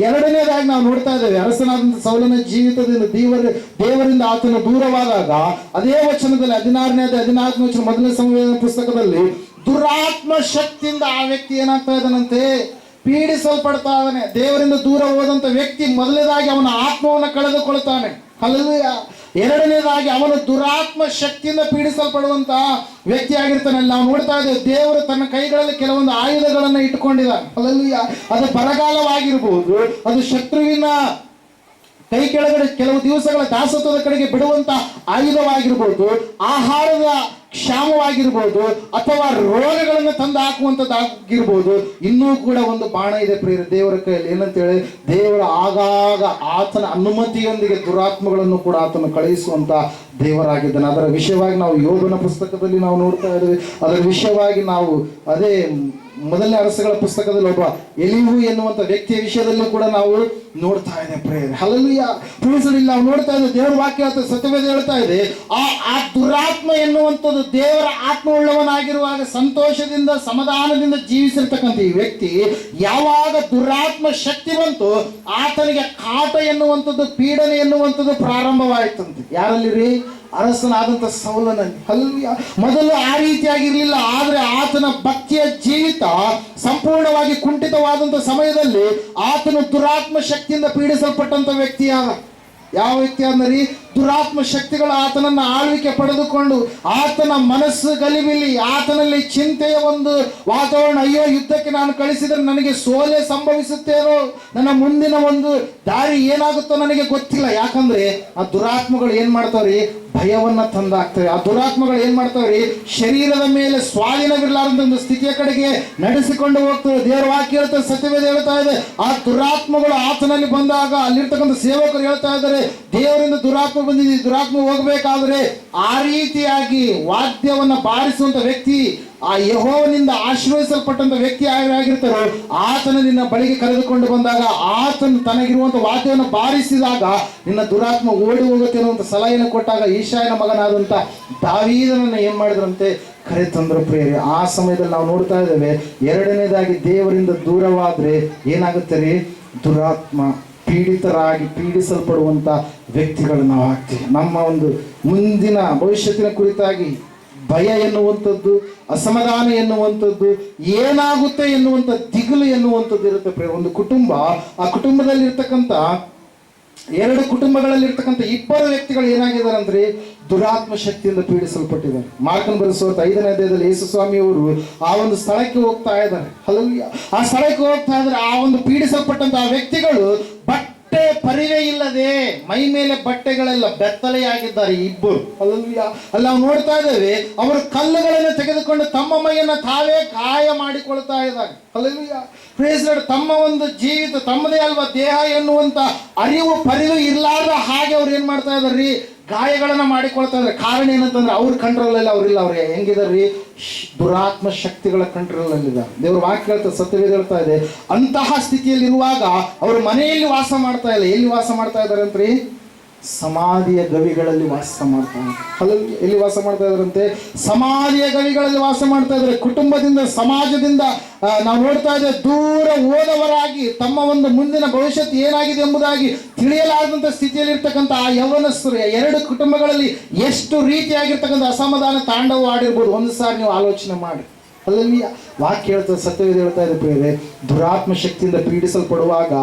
ಎರಡನೇದಾಗಿ ನಾವು ನೋಡ್ತಾ ಇದ್ದೇವೆ, ಅರಸನಾದಂಥ ಸೌಲನ ಜೀವಿತದಿಂದ ದೇವರಿಂದ ಆತನು ದೂರವಾದಾಗ, ಅದೇ ವಚನದಲ್ಲಿ 16ನೇ 14ನೇ ವಚನ ಮೊದಲನೇ ಸಂವೇದನ ಪುಸ್ತಕದಲ್ಲಿ, ದುರಾತ್ಮ ಶಕ್ತಿಯಿಂದ ಆ ವ್ಯಕ್ತಿ ಏನಾಗ್ತಾ ಇದ್ದಾನಂತೆ, ಪೀಡಿಸಲ್ಪಡ್ತಾ ಇದ್ದಾನೆ. ದೇವರಿಂದ ದೂರ ಹೋದಂತ ವ್ಯಕ್ತಿ ಮೊದಲನೇದಾಗಿ ಅವನ ಆತ್ಮವನ್ನು ಕಳೆದುಕೊಳ್ತಾನೆ. ಹಲ್ಲೆಲೂಯಾ. ಎರಡನೇದಾಗಿ ಅವನು ದುರಾತ್ಮ ಶಕ್ತಿಯಿಂದ ಪೀಡಿಸಲ್ಪಡುವಂತ ವ್ಯಕ್ತಿ ಆಗಿರ್ತಾನೆ. ನಾವು ನೋಡ್ತಾ ಇದ್ದೇವೆ, ದೇವರು ತನ್ನ ಕೈಗಳಲ್ಲಿ ಕೆಲವೊಂದು ಆಯುಧಗಳನ್ನು ಇಟ್ಟುಕೊಂಡಿದ್ದಾನೆ. ಹಲ್ಲೆಲೂಯಾ. ಅದು ಬರಗಾಲವಾಗಿರ್ಬೋದು, ಅದು ಶತ್ರುವಿನ ಕೈ ಕೆಳಗಡೆ ಕೆಲವು ದಿವಸಗಳ ದಾಸತ್ವದ ಕಡೆಗೆ ಬಿಡುವಂತ ಆಯುಧವಾಗಿರ್ಬೋದು, ಆಹಾರದ ಕ್ಷಾಮವಾಗಿರ್ಬೋದು, ಅಥವಾ ರೋಗಗಳನ್ನು ತಂದು ಹಾಕುವಂಥದ್ದಾಗಿರ್ಬೋದು. ಇನ್ನೂ ಕೂಡ ಒಂದು ಬಾಣ ಇದೆ ಪ್ರಿಯರ ದೇವರ ಕೈಯಲ್ಲಿ. ಏನಂತೇಳಿ, ದೇವರ ಆಗಾಗ ಆತನ ಅನುಮತಿಯೊಂದಿಗೆ ದುರಾತ್ಮಗಳನ್ನು ಕೂಡ ಆತನು ಕಳುಹಿಸುವಂತ ದೇವರಾಗಿದ್ದಾನೆ. ಅದರ ವಿಷಯವಾಗಿ ನಾವು ಯೋಬನ ಪುಸ್ತಕದಲ್ಲಿ ನಾವು ನೋಡ್ತಾ ಇದ್ದೇವೆ. ಅದರ ವಿಷಯವಾಗಿ ನಾವು ಅದೇ ಮೊದಲನೇ ಅರಸಗಳ ಪುಸ್ತಕದಲ್ಲಿ ಒಬ್ಬ ಎಲಿಹು ಎನ್ನುವಂತ ವ್ಯಕ್ತಿಯ ವಿಷಯದಲ್ಲೂ ಕೂಡ ನಾವು ನೋಡ್ತಾ ಇದ್ದೇವೆ ಪ್ರೇಯರ್. ಹಲ್ಲೆಲೂಯಾ. ಪ್ರಿಯರಲ್ಲಿ ನಾವು ನೋಡ್ತಾ ಇದ್ದೇವೆ, ದೇವರ ವಾಕ್ಯ ಸತ್ಯವೇದ ಹೇಳ್ತಾ ಇದೆ, ಆ ದುರಾತ್ಮ ಎನ್ನುವಂಥದ್ದು ದೇವರ ಆತ್ಮವುಳ್ಳವನಾಗಿರುವಾಗ ಸಂತೋಷದಿಂದ ಸಮಾಧಾನದಿಂದ ಜೀವಿಸಿರ್ತಕ್ಕಂಥ ಈ ವ್ಯಕ್ತಿ ಯಾವಾಗ ದುರಾತ್ಮ ಶಕ್ತಿ ಬಂತು, ಆತನಿಗೆ ಕಾಟ ಎನ್ನುವಂಥದ್ದು, ಪೀಡನೆ ಎನ್ನುವಂಥದ್ದು ಪ್ರಾರಂಭವಾಯಿತಂತೆ. ಯಾರಲ್ಲಿ ರೀ? ಅರಸನಾದಂಥ ಸೌಲನಲ್ಲಿ. ಹಲ್ಲೆಲೂಯಾ. ಮೊದಲು ಆ ರೀತಿಯಾಗಿರ್ಲಿಲ್ಲ, ಆದ್ರೆ ಆತನ ಭಕ್ತಿಯ ಜೀವಿತ ಸಂಪೂರ್ಣವಾಗಿ ಕುಂಠಿತವಾದಂಥ ಸಮಯದಲ್ಲಿ ಆತನು ದುರಾತ್ಮ ಶಕ್ತಿಯಿಂದ ಪೀಡಿಸಲ್ಪಟ್ಟಂತ ವ್ಯಕ್ತಿಯಾದ. ಯಾವ ವ್ಯಕ್ತಿ ಅಂದರೆ, ದುರಾತ್ಮ ಶಕ್ತಿಗಳು ಆತನನ್ನು ಆಳ್ವಿಕೆ ಪಡೆದುಕೊಂಡು ಆತನ ಮನಸ್ಸು ಗಲಿಬಿಲಿ, ಆತನಲ್ಲಿ ಚಿಂತೆಯ ಒಂದು ವಾತಾವರಣ. ಅಯ್ಯೋ, ಯುದ್ಧಕ್ಕೆ ನಾನು ಕಳಿಸಿದರೆ ನನಗೆ ಸೋಲೆ ಸಂಭವಿಸುತ್ತೇನೋ, ನನ್ನ ಮುಂದಿನ ಒಂದು ದಾರಿ ಏನಾಗುತ್ತೋ ನನಗೆ ಗೊತ್ತಿಲ್ಲ. ಯಾಕಂದ್ರೆ ಆ ದುರಾತ್ಮಗಳು ಏನ್ ಮಾಡ್ತಾವ್ರಿ? ಭಯವನ್ನ ತಂದಾಗ್ತವೆ. ಆ ದುರಾತ್ಮಗಳು ಏನ್ ಮಾಡ್ತಾವ್ರಿ? ಶರೀರದ ಮೇಲೆ ಸ್ವಾಧೀನವಿರಲಾರಂತ ಒಂದು ಸ್ಥಿತಿಯ ಕಡೆಗೆ ನಡೆಸಿಕೊಂಡು ಹೋಗ್ತವೆ. ದೇವರ ವಾಕ್ಯ ಹೇಳ್ತಾರೆ, ಸತ್ಯವೇದ ಹೇಳ್ತಾ ಇದೆ, ಆ ದುರಾತ್ಮಗಳು ಆತನಲ್ಲಿ ಬಂದಾಗ ಅಲ್ಲಿರ್ತಕ್ಕಂಥ ಸೇವಕರು ಹೇಳ್ತಾ ಇದ್ದಾರೆ, ದೇವರಿಂದ ದುರಾತ್ಮ ಬಂದಿದೆ, ದುರಾತ್ಮ ಹೋಗ್ಬೇಕಾದ್ರೆ ಆ ರೀತಿಯಾಗಿ ವಾದ್ಯವನ್ನ ಬಾರಿಸುವಂತ ವ್ಯಕ್ತಿ, ಆ ಯೆಹೋವನಿಂದ ಆಶೀರ್ವದಿಸಲ್ಪಟ್ಟಂತ ವ್ಯಕ್ತಿ ಆಗಿರ್ತಾರೋ ಆತನ ನಿನ್ನ ಬಳಿಗೆ ಕರೆದುಕೊಂಡು ಬಂದಾಗ, ಆತನು ತನಗಿರುವಂತ ವಾದ್ಯವನ್ನು ಬಾರಿಸಿದಾಗ ನಿನ್ನ ದುರಾತ್ಮ ಓಡಿ ಹೋಗುತ್ತೆ ಅನ್ನುವಂಥ ಸಲಹೆಯನ್ನು ಕೊಟ್ಟಾಗ ಈಶಾಯನ ಮಗನಾದಂತ ದಾವೀದನನ್ನ ಏನ್ ಮಾಡಿದ್ರಂತೆ? ಕರೆ ತಂದ್ರು ಪ್ರಿಯರೇ. ಆ ಸಮಯದಲ್ಲಿ ನಾವು ನೋಡ್ತಾ ಇದ್ದೇವೆ, ಎರಡನೇದಾಗಿ ದೇವರಿಂದ ದೂರವಾದ್ರೆ ಏನಾಗುತ್ತೆ ರೀ? ದುರಾತ್ಮ ಪೀಡಿಸಲ್ಪಡುವಂತ ವ್ಯಕ್ತಿಗಳು ನಾವು ಆಗ್ತೀವಿ. ನಮ್ಮ ಒಂದು ಮುಂದಿನ ಭವಿಷ್ಯತ್ತಿನ ಕುರಿತಾಗಿ ಭಯ ಎನ್ನುವಂಥದ್ದು, ಅಸಮಾಧಾನ ಎನ್ನುವಂಥದ್ದು, ಏನಾಗುತ್ತೆ ಎನ್ನುವಂಥ ದಿಗುಲು ಎನ್ನುವಂಥದ್ದು ಇರುತ್ತೆ. ಒಂದು ಕುಟುಂಬ, ಆ ಕುಟುಂಬದಲ್ಲಿ ಇರ್ತಕ್ಕಂಥ ಎರಡು ಕುಟುಂಬಗಳಲ್ಲಿರ್ತಕ್ಕಂಥ ಇಬ್ಬರು ವ್ಯಕ್ತಿಗಳು ಏನಾಗಿದ್ದಾರೆ ಅಂದ್ರೆ ದುರಾತ್ಮ ಶಕ್ತಿಯಿಂದ ಪೀಡಿಸಲ್ಪಟ್ಟಿದ್ದಾರೆ. ಮಾರ್ಕನ ಬರೆಸುವಂತ 5ನೇ ಅಧ್ಯಾಯದಲ್ಲಿ ಯೇಸು ಸ್ವಾಮಿಯವರು ಆ ಒಂದು ಸ್ಥಳಕ್ಕೆ ಹೋಗ್ತಾ ಇದ್ದಾರೆ. ಹಲ್ಲೆಲೂಯಾ. ಆ ಸ್ಥಳಕ್ಕೆ ಹೋಗ್ತಾ ಇದ್ದಾರೆ. ಆ ಒಂದು ಪೀಡಿಸಲ್ಪಟ್ಟಂತ ಆ ವ್ಯಕ್ತಿಗಳು ಬಟ್ಟೆ ಪರಿವೆ ಇಲ್ಲದೆ ಮೈ ಮೇಲೆ ಬಟ್ಟೆಗಳೆಲ್ಲ ಬೆತ್ತಲೆಯಾಗಿದ್ದಾರೆ ಇಬ್ಬರು. ಹಲ್ಲೆಲೂಯಾ. ಅಲ್ಲಿ ನಾವು ನೋಡ್ತಾ ಇದ್ದೇವೆ, ಅವರು ಕಲ್ಲುಗಳನ್ನು ತೆಗೆದುಕೊಂಡು ತಮ್ಮ ಮೈಯನ್ನ ತಾವೇ ಗಾಯ ಮಾಡಿಕೊಳ್ತಾ ಇದ್ದಾರೆ. ಹಲ್ಲೆಲೂಯಾ. Praise Lord. ತಮ್ಮ ಒಂದು ಜೀವಿತ ತಮ್ಮದೇ ಅಲ್ವಾ ದೇಹ ಎನ್ನುವಂತ ಪರಿವು ಇರ್ಲಾರ್ದ ಹಾಗೆ ಅವ್ರು ಏನ್ ಮಾಡ್ತಾ ಇದಾರ್ರಿ? ಗಾಯಗಳನ್ನ ಮಾಡಿಕೊಳ್ತಾ ಇದ್ದಾರೆ. ಕಾರಣ ಏನಂತಂದ್ರೆ ಅವ್ರ ಕಂಟ್ರೋಲ್ ಅಲ್ಲಿ ಅವ್ರಿಲ್ಲ. ಅವ್ರು ಹೆಂಗಿದಾರ್ರಿ? ದುರಾತ್ಮ ಶಕ್ತಿಗಳ ಕಂಟ್ರೋಲ್ ಅಲ್ಲಿದ್ದಾರೆ. ದೇವ್ರ ವಾಕ್ಯ ಹೇಳ್ತಾ, ಸತ್ಯವೇದ ಹೇಳ್ತಾ ಇದೆ, ಅಂತಹ ಸ್ಥಿತಿಯಲ್ಲಿ ಇರುವಾಗ ಅವರು ಮನೆಯಲ್ಲಿ ವಾಸ ಮಾಡ್ತಾ ಇಲ್ಲ. ಎಲ್ಲಿ ವಾಸ ಮಾಡ್ತಾ ಇದ್ದಾರೆ ಅಂತ್ರಿ? ಸಮಾಧಿಯ ಗವಿಗಳಲ್ಲಿ ವಾಸ ಮಾಡ್ತಾ ಇದ್ದಾರೆ. ಎಲ್ಲಿ ವಾಸ ಮಾಡ್ತಾ ಇದ್ದಾರಂತೆ? ಸಮಾಧಿಯ ಗವಿಗಳಲ್ಲಿ ವಾಸ ಮಾಡ್ತಾ ಇದ್ದಾರೆ. ಕುಟುಂಬದಿಂದ, ಸಮಾಜದಿಂದ ನಾವು ನೋಡ್ತಾ ಇದ್ದೇವೆ, ದೂರ ಹೋದವರಾಗಿ ತಮ್ಮ ಒಂದು ಮುಂದಿನ ಭವಿಷ್ಯತ್ತು ಏನಾಗಿದೆ ಎಂಬುದಾಗಿ ತಿಳಿಯಲಾರದಂತ ಸ್ಥಿತಿಯಲ್ಲಿ ಇರ್ತಕ್ಕಂಥ ಆ ಯೌವನಸ್ಥರು ಎರಡು ಕುಟುಂಬಗಳಲ್ಲಿ ಎಷ್ಟು ರೀತಿಯಾಗಿರ್ತಕ್ಕಂಥ ಅಸಮಾಧಾನ ತಾಂಡವ ಆಡಿರ್ಬೋದು. ಒಂದು ಸಾರಿ ನೀವು ಆಲೋಚನೆ ಮಾಡಿ. ಅಲ್ಲಿ ವಾಕ್ಯ ಹೇಳ್ತಾ, ಸತ್ಯವೇದ ಹೇಳ್ತಾ ಇದೆ ಪ್ರಿಯರೇ, ದುರಾತ್ಮ ಶಕ್ತಿಯಿಂದ ಪೀಡಿಸಲ್ಪಡುವಾಗ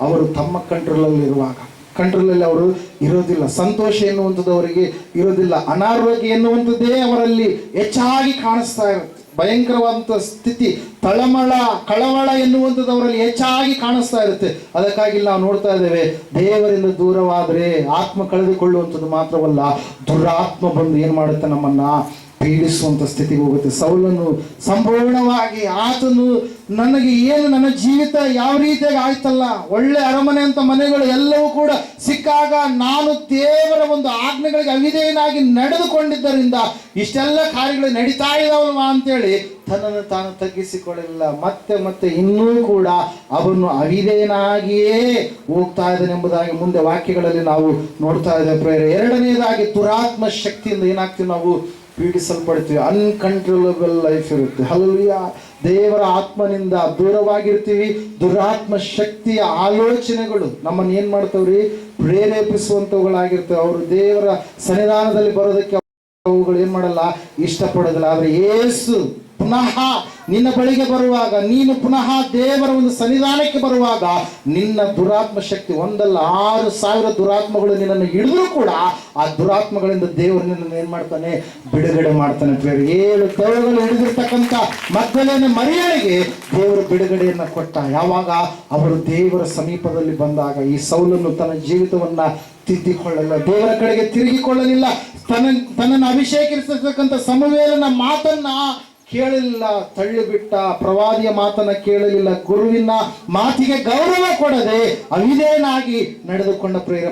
ಅವರು ತಮ್ಮ ಕಂಟ್ರೋಲಲ್ಲಿ ಅವರು ಇರೋದಿಲ್ಲ. ಸಂತೋಷ ಎನ್ನುವಂಥದ್ದು ಅವರಿಗೆ ಇರೋದಿಲ್ಲ. ಅನಾರೋಗ್ಯ ಎನ್ನುವಂಥದ್ದೇ ಅವರಲ್ಲಿ ಹೆಚ್ಚಾಗಿ ಕಾಣಿಸ್ತಾ ಇರುತ್ತೆ. ಭಯಂಕರವಾದಂಥ ಸ್ಥಿತಿ, ಕಳವಳ ಎನ್ನುವಂಥದ್ದು ಅವರಲ್ಲಿ ಹೆಚ್ಚಾಗಿ ಕಾಣಿಸ್ತಾ ಇರುತ್ತೆ. ಅದಕ್ಕಾಗಿ ನಾವು ನೋಡ್ತಾ ಇದ್ದೇವೆ, ದೇವರಿಂದ ದೂರವಾದರೆ ಆತ್ಮ ಕಳೆದುಕೊಳ್ಳುವಂಥದ್ದು ಮಾತ್ರವಲ್ಲ, ದುರಾತ್ಮ ಬಂದು ಏನ್ ಮಾಡುತ್ತೆ? ನಮ್ಮನ್ನ ಪೀಡಿಸುವಂತ ಸ್ಥಿತಿಗೆ ಹೋಗುತ್ತೆ. ಸೌಲನು ಸಂಪೂರ್ಣವಾಗಿ ಆತನು ನನಗೆ ಏನು ನನ್ನ ಜೀವಿತ ಯಾವ ರೀತಿಯಾಗಿ ಆಯ್ತಲ್ಲ, ಒಳ್ಳೆ ಅರಮನೆ ಅಂತ ಮನೆಗಳು ಎಲ್ಲವೂ ಕೂಡ ಸಿಕ್ಕಾಗ ನಾನು ದೇವರ ಒಂದು ಆಜ್ಞೆಗಳಿಗೆ ಅವಿಧೇಯನಾಗಿ ನಡೆದುಕೊಂಡಿದ್ದರಿಂದ ಇಷ್ಟೆಲ್ಲ ಕಾರ್ಯಗಳು ನಡೀತಾ ಇದಾವಲ್ವಾ ಅಂತೇಳಿ ತನ್ನನ್ನು ತಾನು ತಗ್ಗಿಸಿಕೊಳ್ಳಲಿಲ್ಲ. ಮತ್ತೆ ಇನ್ನೂ ಕೂಡ ಅವನು ಅವಿಧೇಯನಾಗಿಯೇ ಹೋಗ್ತಾ ಇದ್ದಾನೆಂಬುದಾಗಿ ಮುಂದೆ ವಾಕ್ಯಗಳಲ್ಲಿ ನಾವು ನೋಡ್ತಾ ಇದ್ದೇವೆ ಪ್ರೇರೆ. ಎರಡನೇದಾಗಿ ದುರಾತ್ಮ ಶಕ್ತಿಯಿಂದ ಏನಾಗ್ತೀವಿ? ನಾವು ಪೀಡಿಸಲ್ಪಡ್ತೀವಿ. ಅನ್ಕಂಟ್ರೋಲಬಲ್ ಲೈಫ್ ಇರುತ್ತೆ. ಹಲ್ಲೆಲೂಯಾ. ದೇವರ ಆತ್ಮನಿಂದ ದೂರವಾಗಿರ್ತೀವಿ. ದುರಾತ್ಮ ಶಕ್ತಿಯ ಆಲೋಚನೆಗಳು ನಮ್ಮನ್ನು ಏನ್ ಮಾಡ್ತಾವ್ರಿ? ಪ್ರೇರೇಪಿಸುವಂತವುಗಳಾಗಿರ್ತವೆ. ಅವರು ದೇವರ ಸನ್ನಿಧಾನದಲ್ಲಿ ಬರೋದಕ್ಕೆ ಅವುಗಳು ಏನ್ ಮಾಡಲ್ಲ, ಇಷ್ಟಪಡೋದಿಲ್ಲ. ಆದ್ರೆ ಯೇಸು ಪುನಃ ನಿನ್ನ ಬಳಿಗೆ ಬರುವಾಗ, ನೀನು ಪುನಃ ದೇವರ ಒಂದು ಸನ್ನಿಧಾನಕ್ಕೆ ಬರುವಾಗ, ನಿನ್ನ ದುರಾತ್ಮ ಶಕ್ತಿ ಒಂದಲ್ಲ 6,000 ದುರಾತ್ಮಗಳು ನಿನ್ನನ್ನು ಹಿಡಿದ್ರು ಕೂಡ ಆ ದುರಾತ್ಮಗಳಿಂದ ದೇವರು ನಿನ್ನನ್ನು ಏನ್ ಮಾಡ್ತಾನೆ? ಬಿಡುಗಡೆ ಮಾಡ್ತಾನೆ. 7 ದೆವ್ವಗಳು ಹಿಡಿದಿರ್ತಕ್ಕಂಥ ಮಗ್ದಲೇನ ಮರಿಯಳಿಗೆ ದೇವರು ಬಿಡುಗಡೆಯನ್ನ ಕೊಟ್ಟ. ಯಾವಾಗ? ಅವರು ದೇವರ ಸಮೀಪದಲ್ಲಿ ಬಂದಾಗ. ಈ ಸೌಲನ್ನು ತನ್ನ ಜೀವಿತವನ್ನ ತಿದ್ದಿಕೊಳ್ಳಲಿಲ್ಲ, ದೇವರ ಕಡೆಗೆ ತಿರುಗಿಕೊಳ್ಳಲಿಲ್ಲ. ತನ್ನನ್ನು ಅಭಿಷೇಕಿಸತಕ್ಕಂಥ ಸಮುವೇಲನ ಮಾತನ್ನ ಕೇಳಲಿಲ್ಲ, ತಳ್ಳಿಬಿಟ್ಟ. ಪ್ರವಾದಿಯ ಮಾತನ್ನ ಕೇಳಲಿಲ್ಲ. ಗುರುವಿನ ಮಾತಿಗೆ ಗೌರವ ಕೊಡದೆ ಅವಿಧೇಯನಾಗಿ ನಡೆದುಕೊಂಡ ಪ್ರೇರ